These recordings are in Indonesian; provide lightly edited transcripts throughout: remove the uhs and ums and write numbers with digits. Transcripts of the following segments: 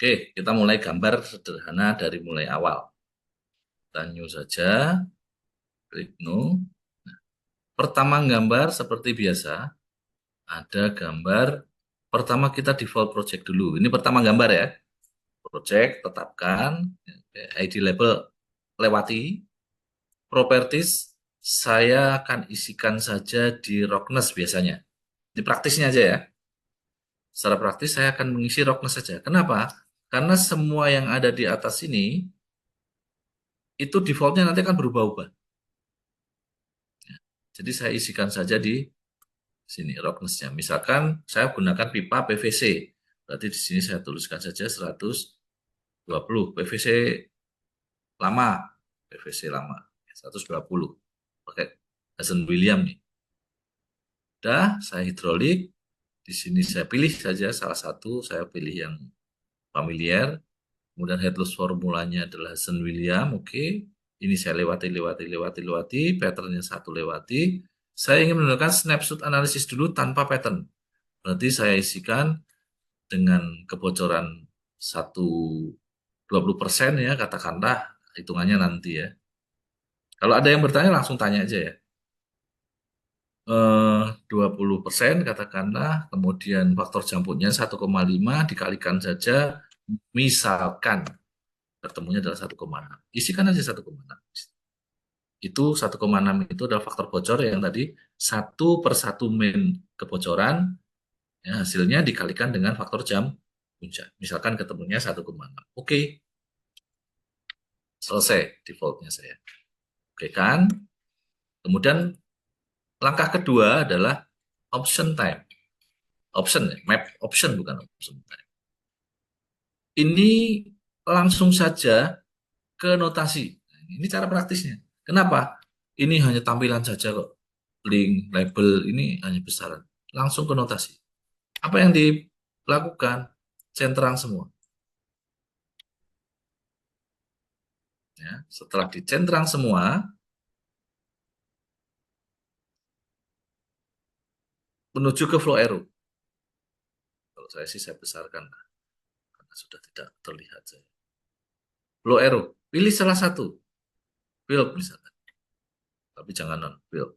Oke, kita mulai gambar sederhana dari mulai awal. Kita new saja, klik new. Pertama gambar seperti biasa, ada gambar. Pertama kita default project dulu. Ini pertama gambar ya. Project, tetapkan. ID label, lewati. Properties, saya akan isikan saja di Rockness biasanya. Di praktisnya aja ya. Secara praktis saya akan mengisi Rockness saja. Kenapa? Karena semua yang ada di atas ini, itu defaultnya nanti akan berubah-ubah. Jadi saya isikan saja di sini roughness-nya. Misalkan saya gunakan pipa PVC. Berarti di sini saya tuliskan saja 120 PVC lama, PVC lama 120. Pakai Hazen William nih. Udah, saya hidrolik. Di sini saya pilih saja salah satu, saya pilih yang familiar. Kemudian headless formulanya adalah Hazen William, oke. Ini saya lewati, patternnya satu lewati. Saya ingin menunjukkan snapshot analisis dulu tanpa pattern. Berarti saya isikan dengan kebocoran 20% ya, katakanlah hitungannya nanti ya. Kalau ada yang bertanya langsung tanya aja ya. 20% katakanlah, kemudian faktor jamputnya 1,5 dikalikan saja, misalkan ketemunya adalah 1,6. Isikan aja 1,6. Itu 1,6 itu adalah faktor bocor yang tadi 1/1 main kebocoran, ya, hasilnya dikalikan dengan faktor jam puncak. Misalkan ketemunya 1,6. Oke, selesai defaultnya saya. Oke kan? Kemudian langkah kedua adalah option time. Option, map option bukan option time. Ini langsung saja ke notasi. Ini cara praktisnya. Kenapa? Ini hanya tampilan saja kok. Link, label, ini hanya besaran. Langsung ke notasi. Apa yang dilakukan? Centrang semua. Ya, setelah dicentrang semua, menuju ke flow arrow. Kalau saya sih saya besarkan, karena sudah tidak terlihat saya. Flow arrow, pilih salah satu. Build misalkan. Tapi jangan non build.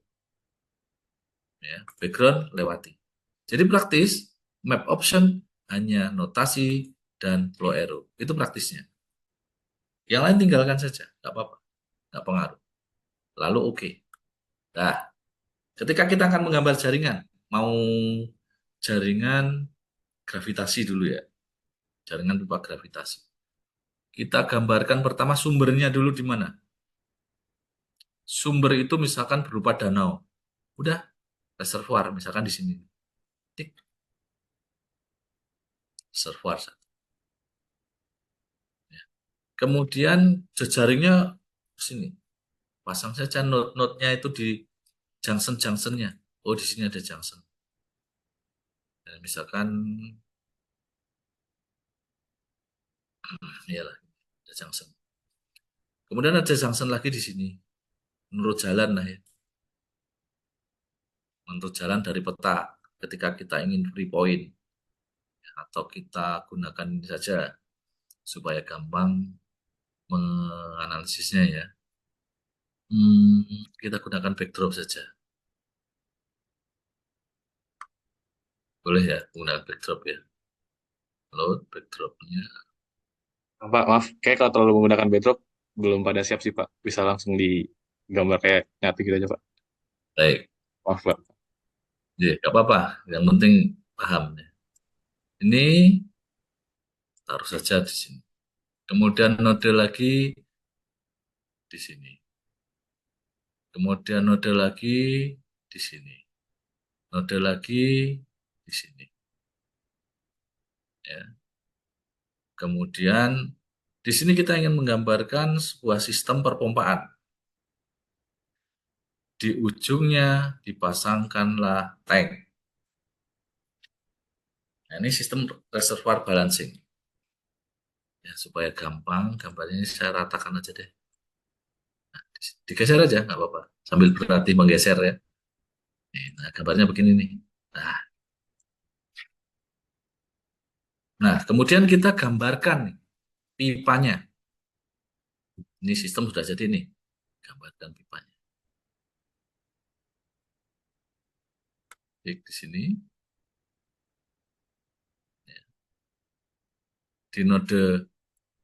Ya, background lewati. Jadi praktis, map option hanya notasi dan flow arrow. Itu praktisnya. Yang lain tinggalkan saja, nggak apa-apa, nggak pengaruh. Lalu oke. Nah, ketika kita akan menggambar jaringan, mau jaringan gravitasi dulu ya, jaringan pipa gravitasi. Kita gambarkan pertama sumbernya dulu di mana. Sumber itu misalkan berupa danau. Udah, reservoir misalkan di sini. Tik, reservoir. Ya. Kemudian jejaringnya ke sini. Pasang saja node-node-nya itu di junction-junctionnya. Oh, di sini ada junction. Dan misalkan, ya lah, ada junction. Kemudian ada junction lagi di sini. Menurut jalan lah ya. Menurut jalan dari peta. Ketika kita ingin free point. Atau kita gunakan ini saja. Supaya gampang menganalisisnya ya. Kita gunakan backdrop saja. Boleh ya, menggunakan backdrop ya. Load backdropnya. Pak, maaf, kayak kalau terlalu menggunakan backdrop belum pada siap sih Pak. Bisa langsung digambar kayak nyatu gitu aja Pak. Baik. Maaf Pak. Ya, nggak apa-apa. Yang penting paham ya. Ini taruh saja di sini. Kemudian node lagi di sini. Kemudian node lagi di sini. Node lagi di sini. Ya. Kemudian di sini kita ingin menggambarkan sebuah sistem perpompaan. Di ujungnya dipasangkanlah tank. Nah, ini sistem reservoir balancing. Ya, supaya gampang, gambarnya ini saya ratakan aja deh. Nah, digeser aja, nggak apa-apa. Sambil berarti menggeser ya. Nah, gambarnya begini nih. Nah, Nah, kemudian kita gambarkan nih, pipanya. Ini sistem sudah jadi nih. Gambarkan pipanya. Klik di sini. Di node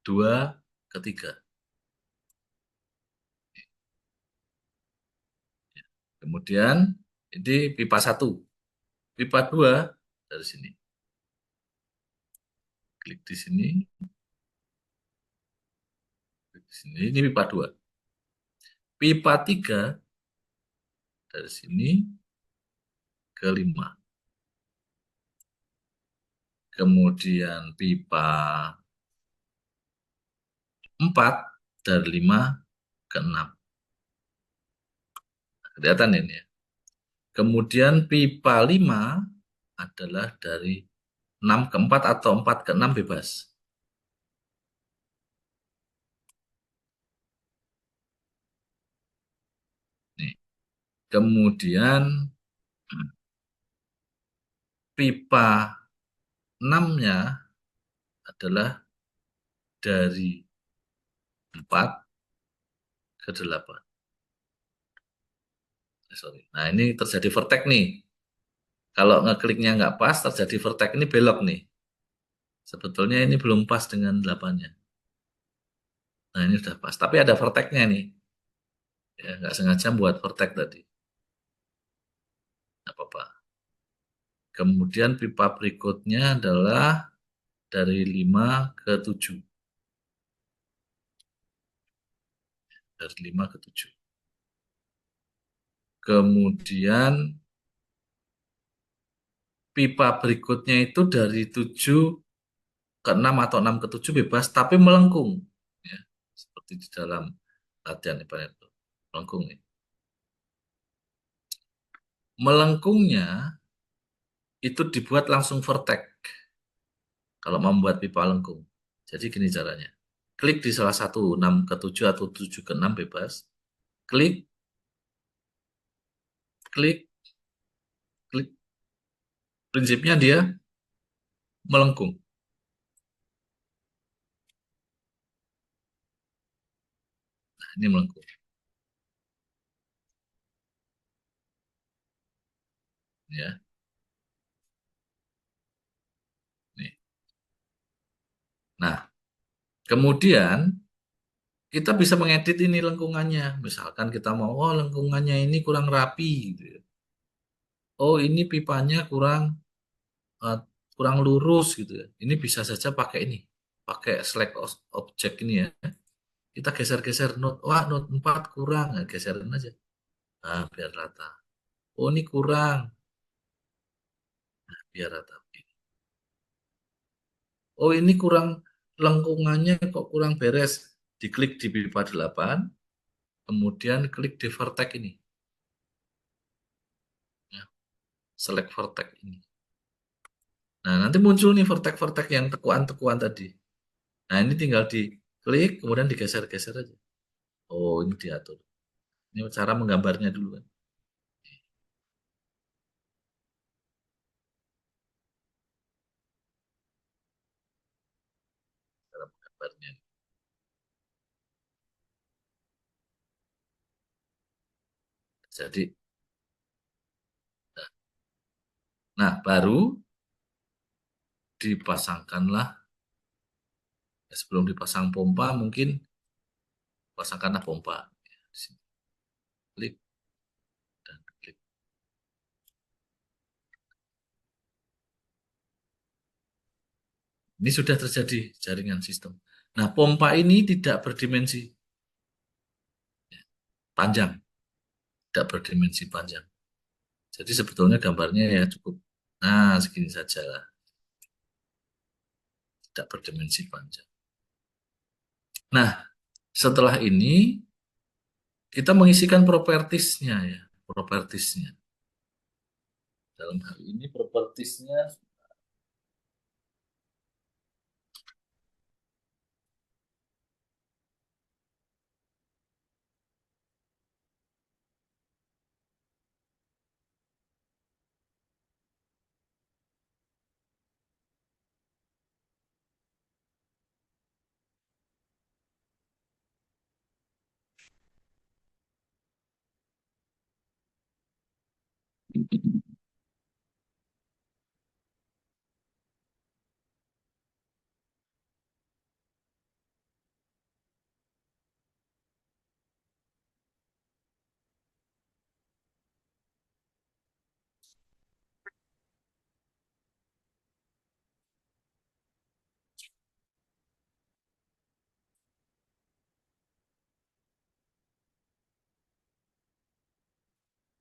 2 ke 3. Kemudian ini pipa 1. Pipa 2 dari sini. Klik di sini. Klik di sini. Ini pipa 2. Pipa 3 dari sini ke 5. Kemudian pipa 4 dari 5 ke 6. Kelihatan ini ya. Kemudian pipa 5 adalah dari 6 ke 4 atau 4 ke 6 bebas. Nih. Kemudian pipa 6-nya adalah dari 4 ke 8. Sorry. Nah, ini terjadi vertex nih. Kalau ngekliknya nggak pas, terjadi vertex ini belok nih. Sebetulnya ini belum pas dengan 8-nya. Nah, ini sudah pas. Tapi ada vertex-nya nih. Ya, nggak sengaja buat vertex tadi. Nggak apa-apa. Kemudian pipa berikutnya adalah dari 5 ke 7. Dari 5 ke 7. Kemudian pipa berikutnya itu dari 7 ke 6 atau 6 ke 7 bebas, tapi melengkung. Ya, seperti di dalam latihan ibarat itu. Melengkung nih. Melengkungnya itu dibuat langsung vertex kalau membuat pipa lengkung. Jadi gini caranya. Klik di salah satu 6 ke 7 atau 7 ke 6 bebas. Klik, klik, klik. Prinsipnya dia melengkung. Nah, ini melengkung. Ya, nih. Nah, kemudian kita bisa mengedit ini lengkungannya. Misalkan kita mau, oh lengkungannya ini kurang rapi. Gitu ya. Oh ini pipanya uh, kurang lurus gitu ya. Ini bisa saja pakai ini. Pakai select object ini ya. Kita geser-geser note. Wah note 4 kurang. Nah, geserin aja. Nah, biar rata. Oh ini kurang. Biar rata. Oh ini kurang lengkungannya kok kurang beres. Diklik di pipa 8. Kemudian klik di vertex ini. Ya, select vertex ini. Nah, nanti muncul nih vertex-vertex yang tekuan-tekuan tadi. Nah, ini tinggal diklik, kemudian digeser-geser aja. Oh, ini diatur. Ini cara menggambarnya dulu kan. Cara menggambarnya. Jadi, nah baru dipasangkanlah, sebelum dipasang pompa, mungkin pasangkanlah pompa. Di sini. Klik dan klik. Ini sudah terjadi jaringan sistem. Nah, pompa ini tidak berdimensi panjang, tidak berdimensi panjang. Jadi sebetulnya gambarnya ya cukup, nah segini saja lah, tidak berdimensi panjang. Nah, setelah ini kita mengisikan propertiesnya ya, propertiesnya. Dalam hal ini propertiesnya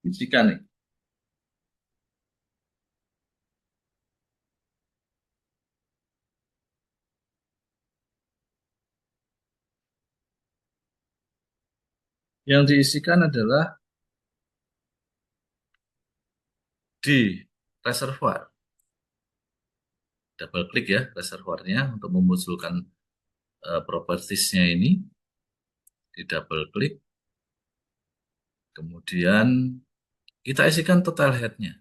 Diisikan nih. Yang diisikan adalah di reservoir. Double klik ya reservoirnya untuk memunculkan propertiesnya ini. Di double klik. Kemudian kita isikan total head-nya.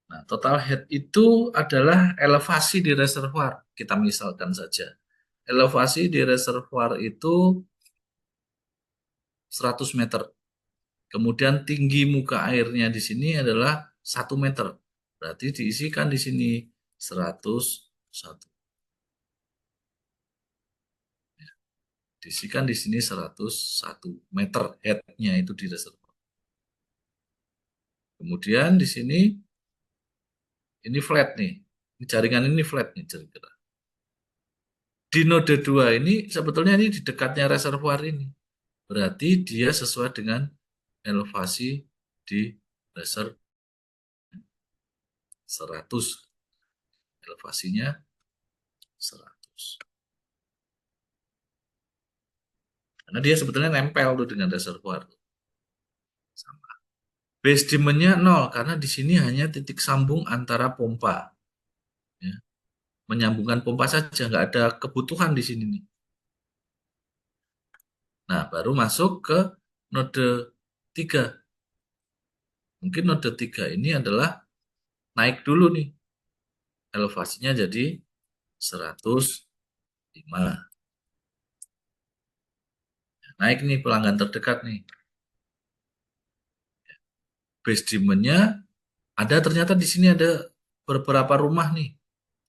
Nah, total head itu adalah elevasi di reservoir. Kita misalkan saja. Elevasi di reservoir itu 100 meter. Kemudian tinggi muka airnya di sini adalah 1 meter. Berarti diisikan di sini 101. Diisikan di sini 101 meter head-nya itu di reservoir. Kemudian di sini ini flat nih. Ini jaringan ini flat nih kira-kira. Di node 2 ini sebetulnya ini di dekatnya reservoir ini. Berarti dia sesuai dengan elevasi di reservoir 100. Elevasinya 100. Karena dia sebetulnya nempel tuh dengan reservoir. Sama. Base demand-nya 0 karena di sini hanya titik sambung antara pompa. Ya. Menyambungkan pompa saja, nggak ada kebutuhan di sini nih. Nah, baru masuk ke node 3. Mungkin node 3 ini adalah naik dulu nih. Elevasinya jadi 105. Naik nih pelanggan terdekat nih. Base demand-nya ada, ternyata di sini ada beberapa rumah nih.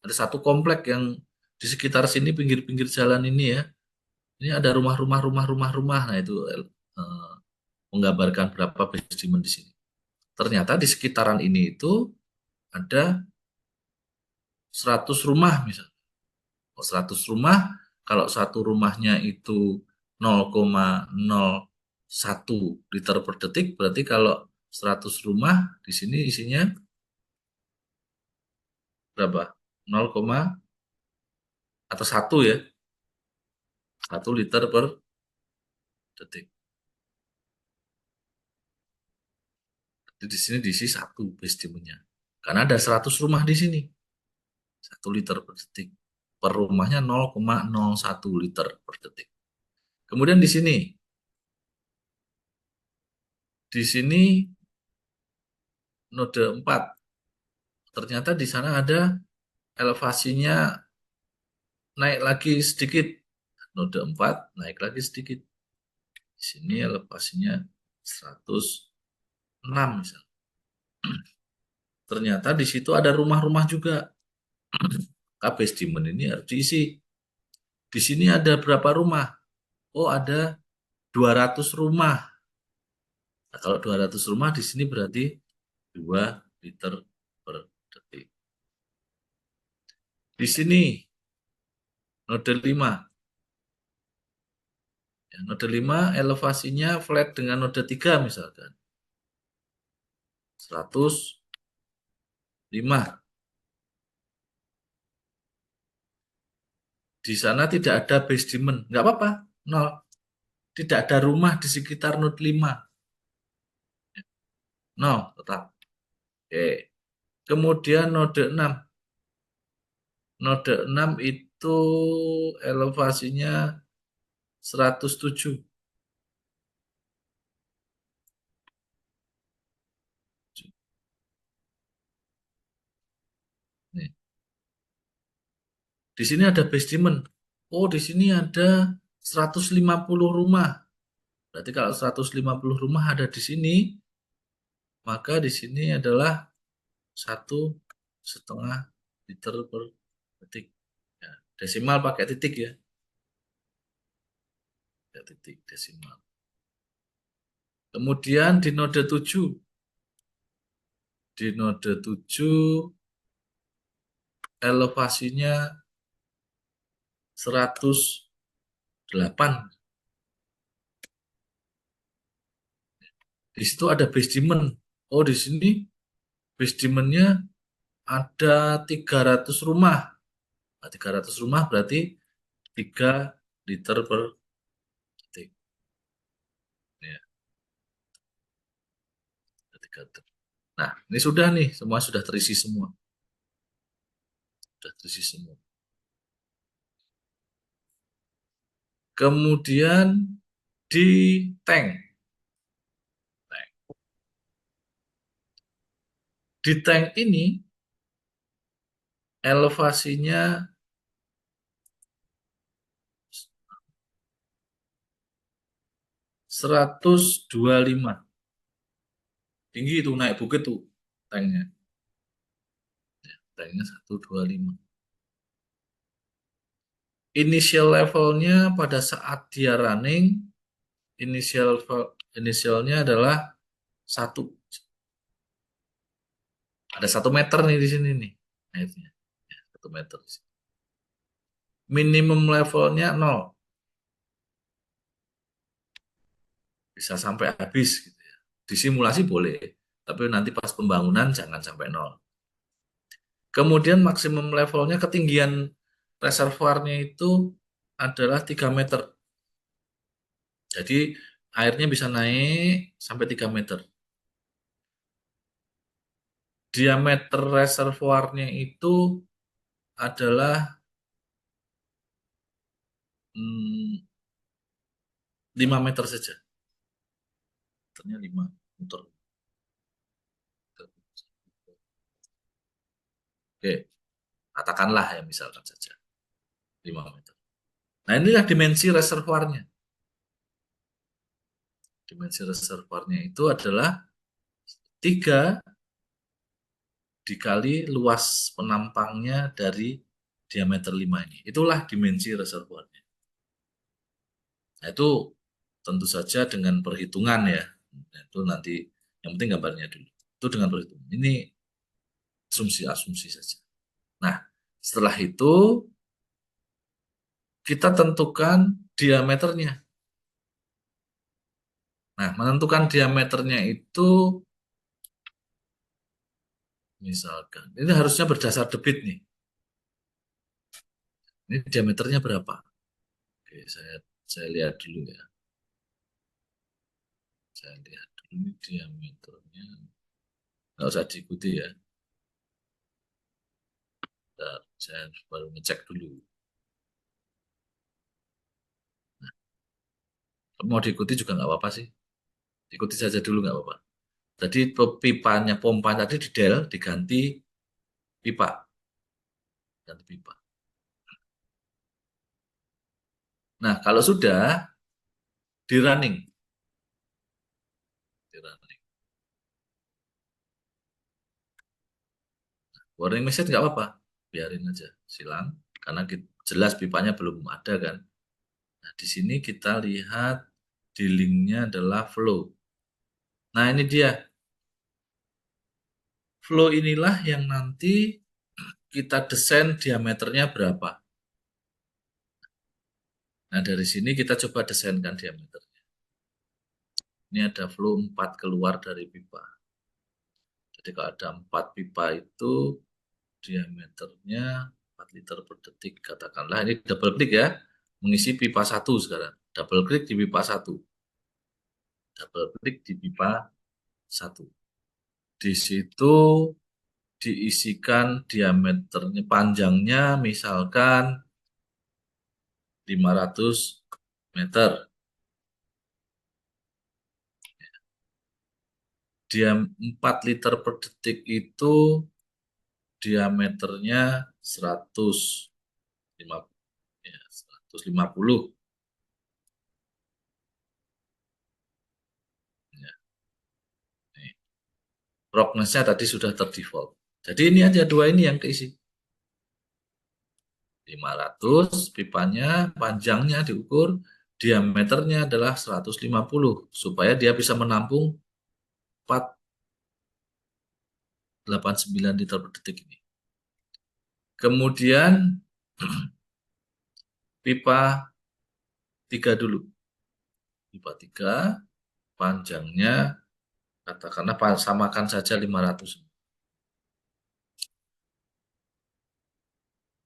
Ada satu komplek yang di sekitar sini pinggir-pinggir jalan ini ya. Ini ada rumah-rumah. Nah itu menggambarkan berapa base demand di sini. Ternyata di sekitaran ini itu ada 100 rumah misalnya. 100 rumah, kalau satu rumahnya itu 0,01 liter per detik, berarti kalau 100 rumah di sini isinya berapa? 0, atau 1 ya. 1 liter per detik. Jadi di sini diisi 1 base demand-nya. Karena ada 100 rumah di sini. 1 liter per detik. Per rumahnya 0,01 liter per detik. Kemudian di sini node 4. Ternyata di sana ada elevasinya naik lagi sedikit. Node 4 naik lagi sedikit. Di sini elevasinya 106 misalnya. Ternyata di situ ada rumah-rumah juga. Base demand ini harus diisi. Di sini ada berapa rumah? Oh, ada 200 rumah. Nah, kalau 200 rumah di sini berarti 2 liter per detik. Di sini node 5. Ya, node 5 elevasinya flat dengan node 3 misalkan. 105. Di sana tidak ada base demand. Nggak apa-apa, 0. Tidak ada rumah di sekitar node 5. 0 tetap. Oke. Kemudian node 6. Node 6 itu elevasinya 107. Nih. Di sini ada base demand. Oh, di sini ada 150 rumah. Berarti kalau 150 rumah ada di sini, maka di sini adalah 1,5 liter per detik. Ya, desimal pakai titik ya. Ya, titik desimal. Kemudian di node 7. Di node 7 elevasinya 108. Di situ ada basement. Oh, di sini basementnya ada 300 rumah. Nah, 300 rumah berarti 3 liter per detik. Ya, 3 liter. Nah, ini sudah nih, semua sudah terisi semua. Sudah terisi semua. Kemudian di tank. Di tank ini elevasinya 125. Tinggi itu, naik bukit tuh tanknya. Tanknya 125. Initial levelnya pada saat dia running, inisialnya adalah 1. Ada 1 meter nih di sini nih. Airnya. 1 meter. Minimum levelnya 0. Bisa sampai habis gitu ya. Disimulasi boleh, tapi nanti pas pembangunan jangan sampai 0. Kemudian maksimum levelnya, ketinggian reservoirnya itu adalah 3 meter. Jadi airnya bisa naik sampai 3 meter. Diameter reservoirnya itu adalah 5 meter saja. Ternyata 5 meter. Oke, katakanlah ya misalkan saja 5 meter. Nah, inilah dimensi reservoirnya. Dimensi reservoirnya itu adalah 3 dikali luas penampangnya dari diameter 5 ini. Itulah dimensi reservoirnya. Nah, itu tentu saja dengan perhitungan ya. Nah, itu nanti yang penting gambarnya dulu. Itu dengan perhitungan. Ini asumsi-asumsi saja. Nah, setelah itu kita tentukan diameternya. Nah, menentukan diameternya itu misalkan ini harusnya berdasar debit nih. Ini diameternya berapa? Oke, saya lihat dulu ya. Saya lihat dulu ini diameternya. Nggak usah diikuti ya. Bentar, saya baru ngecek dulu. Mau diikuti juga nggak apa-apa sih. Ikuti saja dulu nggak apa-apa. Jadi pipanya, pompa tadi di del diganti pipa. Ganti pipa. Nah, kalau sudah di running. Di running. Warning message nggak apa-apa. Biarin aja. Silang. Karena jelas pipanya belum ada kan. Nah, di sini kita lihat di linknya adalah flow. Nah, ini dia. Flow inilah yang nanti kita desain diameternya berapa. Nah, dari sini kita coba desainkan diameternya. Ini ada flow 4 keluar dari pipa. Jadi kalau ada 4 pipa itu diameternya 4 liter per detik. Katakanlah ini double klik ya. Mengisi pipa 1 sekarang. Double klik di pipa 1. Double klik di pipa 1. Di situ diisikan diameternya, panjangnya misalkan 500 meter. Dia 4 liter per detik itu diameternya 150. Ya, nih. Prognasnya tadi sudah terdefault. Jadi ini aja dua ini yang keisi. 500 pipanya, panjangnya diukur, diameternya adalah 150 supaya dia bisa menampung 489 liter per detik ini. Kemudian pipa 3 dulu. Pipa 3 panjangnya katakanlah samakan saja 500.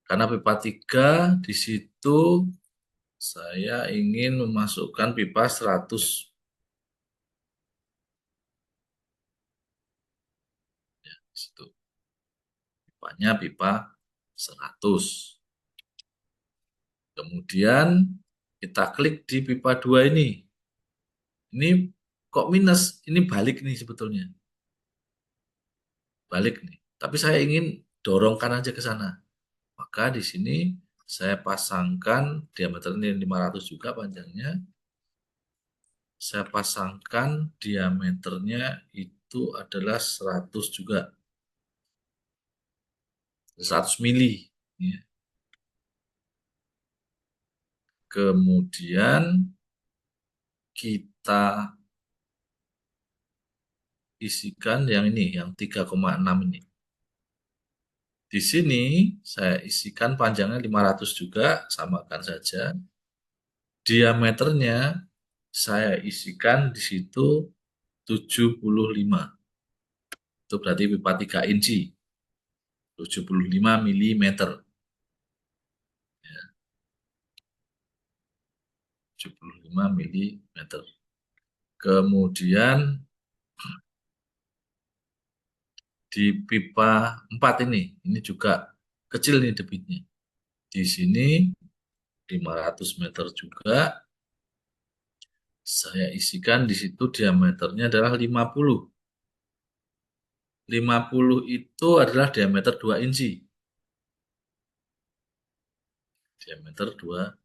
Karena pipa 3 di situ saya ingin memasukkan pipa 100. Ya, di situ. Pipanya pipa 100. Kemudian kita klik di pipa 2 ini. Ini kok minus? Ini balik nih sebetulnya. Balik nih. Tapi saya ingin dorongkan aja ke sana. Maka di sini saya pasangkan diameternya 500 juga panjangnya. Saya pasangkan diameternya itu adalah 100 juga. 100 mili. Ya. Kemudian kita isikan yang ini, yang 3,6 ini. Di sini saya isikan panjangnya 500 juga, samakan saja. Diameternya saya isikan di situ 75. Itu berarti pipa 3 inci. 75 milimeter. Ya, 75 milimeter. Kemudian di pipa 4 ini juga kecil nih debitnya. Di sini 500 meter juga. Saya isikan di situ diameternya adalah 50. 50 itu adalah diameter 2 inci. Diameter 2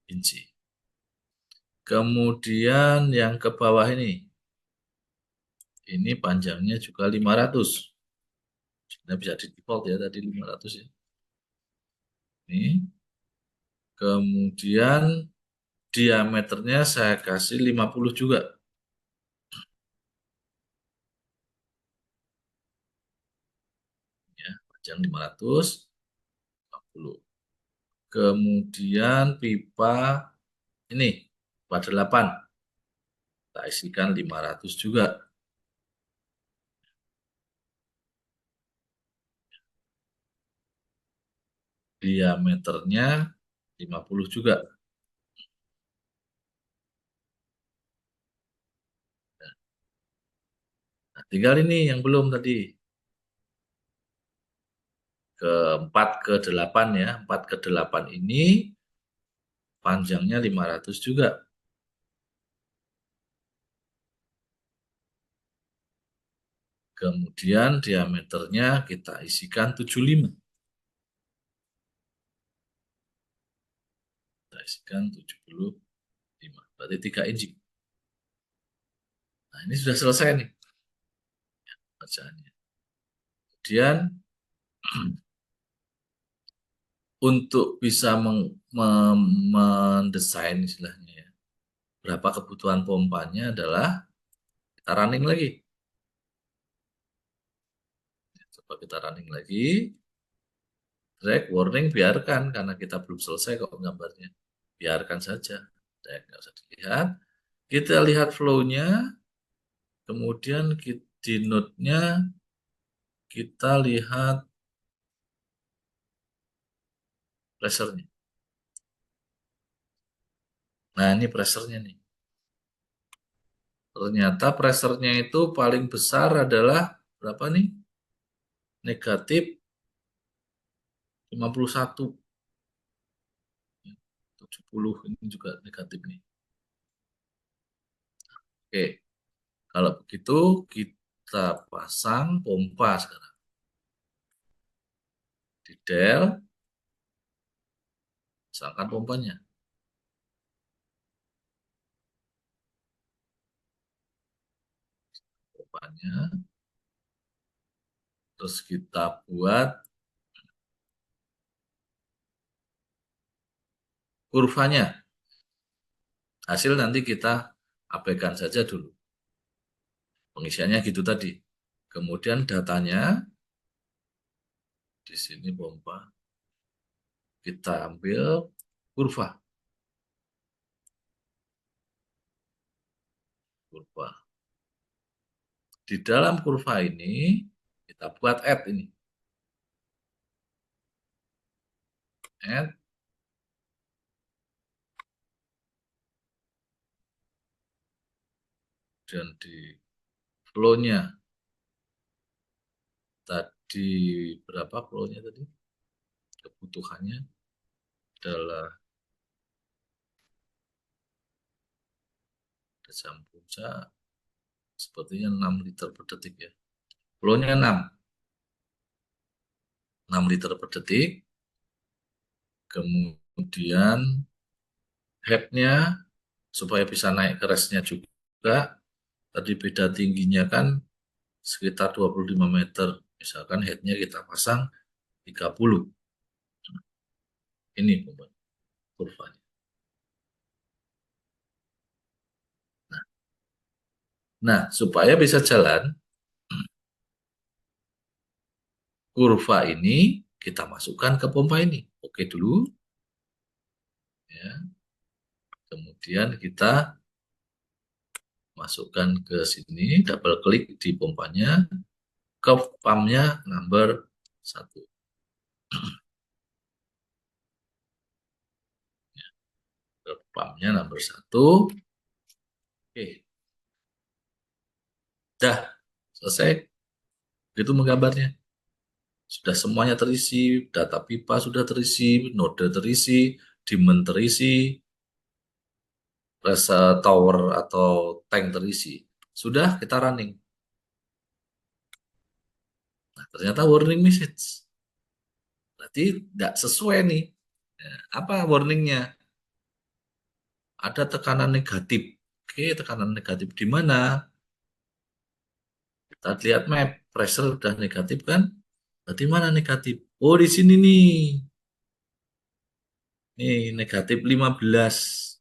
inci. Kemudian yang ke bawah ini panjangnya juga 500. Sebenarnya bisa di default ya tadi 500 ya. Ini. Kemudian diameternya saya kasih 50 juga. Ya, panjang 550. Kemudian pipa ini, pipa 8. Kita isikan 500 juga. Diameternya 50 juga. Nah, tinggal ini yang belum tadi. Ke 4 ke 8 ya. 4 ke 8 ini panjangnya 500 juga. Kemudian diameternya kita isikan 75. Kita isikan 75. Berarti 3 inci. Nah, ini sudah selesai nih bacaannya. Kemudian untuk bisa mendesain istilahnya ya, berapa kebutuhan pompanya adalah kita running lagi. Coba kita running lagi. Drag, warning, biarkan. Karena kita belum selesai kok gambarnya. Biarkan saja. Drag, nggak usah dilihat. Kita lihat flow-nya. Kemudian di node-nya kita lihat pressure-nya. Nah, ini pressure-nya nih. Ternyata pressure-nya itu paling besar adalah berapa nih? Negatif 51. 70 ini juga negatif nih. Oke, kalau begitu kita pasang pompa sekarang. Di del, pasangkan pompanya. Pompanya. Terus kita buat kurvanya. Hasil nanti kita abaikan saja dulu. Pengisiannya gitu tadi. Kemudian datanya di sini pompa. Kita ambil kurva. Kurva. Di dalam kurva ini kita buat add ini. Add dan di flow-nya tadi berapa flow-nya tadi? Kebutuhannya adalah jam puncak sepertinya 6 liter per detik ya. Flow-nya 6 liter per detik. Kemudian head-nya supaya bisa naik ke rest-nya juga. Tadi beda tingginya kan sekitar 25 meter. Misalkan head-nya kita pasang 30. Ini kurvanya. Nah, supaya bisa jalan, kurva ini kita masukkan ke pompa ini. Oke dulu. Ya. Kemudian kita masukkan ke sini, double klik di pompanya, ke pumpnya number 1. Ke pumpnya number 1. Oke, dah selesai. Itu menggambarnya. Sudah semuanya terisi, data pipa sudah terisi, node terisi, demand terisi, tower atau tank terisi. Sudah kita running. Nah, ternyata warning message. Berarti tidak sesuai nih. Nah, apa warningnya? Ada tekanan negatif. Oke, tekanan negatif di mana? Kita lihat map, pressure udah negatif kan? Berarti mana negatif? Oh, di sini nih. Nih, negatif 15.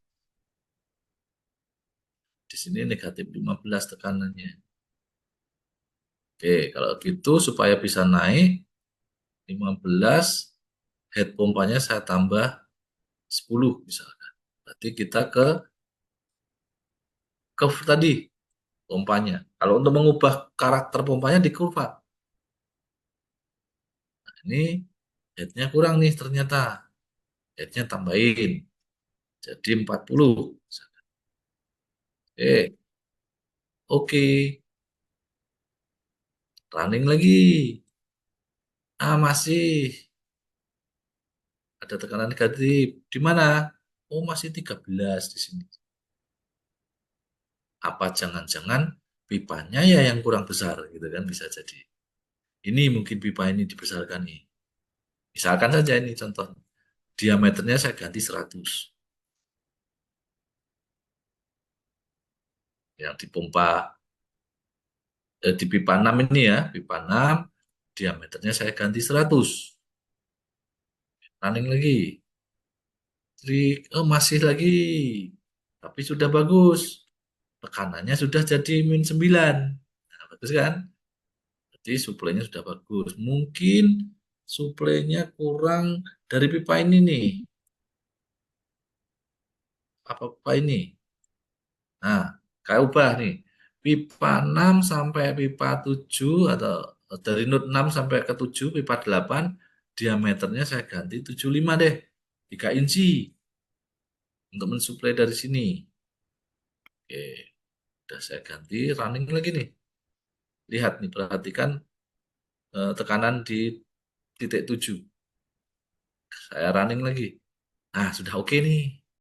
Di sini negatif 15 tekanannya. Oke, kalau gitu supaya bisa naik 15, head pompanya saya tambah 10 misalkan. Berarti kita ke curve tadi pompanya. Kalau untuk mengubah karakter pompanya di kurva. Nah, ini headnya kurang nih ternyata. Headnya tambahin. Jadi 40. Oke. Running lagi. Ah, masih ada tekanan negatif. Di mana? Oh, masih 13 di sini. Apa jangan-jangan pipanya ya yang kurang besar gitu kan bisa jadi. Ini mungkin pipa ini dibesarkan nih. Misalkan saja ini contoh. Diameternya saya ganti 100. Yang dipompa di pipa 6 ini ya, pipa 6 diameternya saya ganti 100. Running lagi. Oh, masih lagi. Tapi sudah bagus. Tekanannya sudah jadi min 9. Nah, bagus kan? Jadi suplainya sudah bagus. Mungkin suplainya kurang dari pipa ini nih. Apa ini? Nah, kayak ubah nih. Pipa 6 sampai pipa 7 atau dari node 6 sampai ke 7, pipa 8, diameternya saya ganti 75 deh. 3 inci untuk mensuplai dari sini. Oke, udah saya ganti running lagi nih. Lihat nih, perhatikan tekanan di titik 7. Saya running lagi. Nah, sudah oke nih.